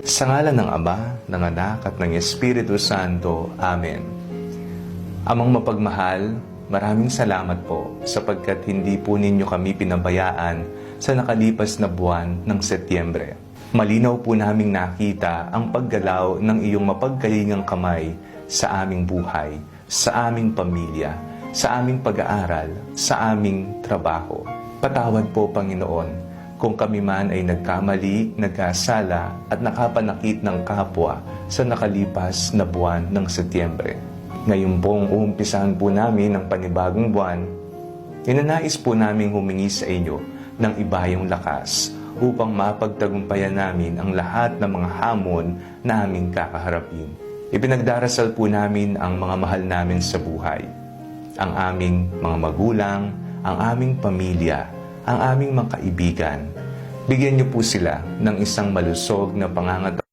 Sa ngalan ng Ama, ng Anak at ng Espiritu Santo. Amen. Amang mapagmahal, maraming salamat po sapagkat hindi po ninyo kami pinabayaan sa nakalipas na buwan ng Setyembre. Malinaw po naming nakita ang paggalaw ng iyong mapagkalingang kamay sa aming buhay, sa aming pamilya, sa aming pag-aaral, sa aming trabaho. Patawad po, Panginoon, kung kami man ay nagkamali, nagkasala at nakapanakit ng kapwa sa nakalipas na buwan ng Setyembre. Ngayon pong uumpisahan po namin ang panibagong buwan, inanais po namin humingi sa inyo ng ibayong lakas upang mapagtagumpayan namin ang lahat ng mga hamon na aming kakaharapin. Ipinagdarasal po namin ang mga mahal namin sa buhay, ang aming mga magulang, ang aming pamilya, ang aming mga kaibigan. Bigyan niyo po sila ng isang malusog na pangangatawan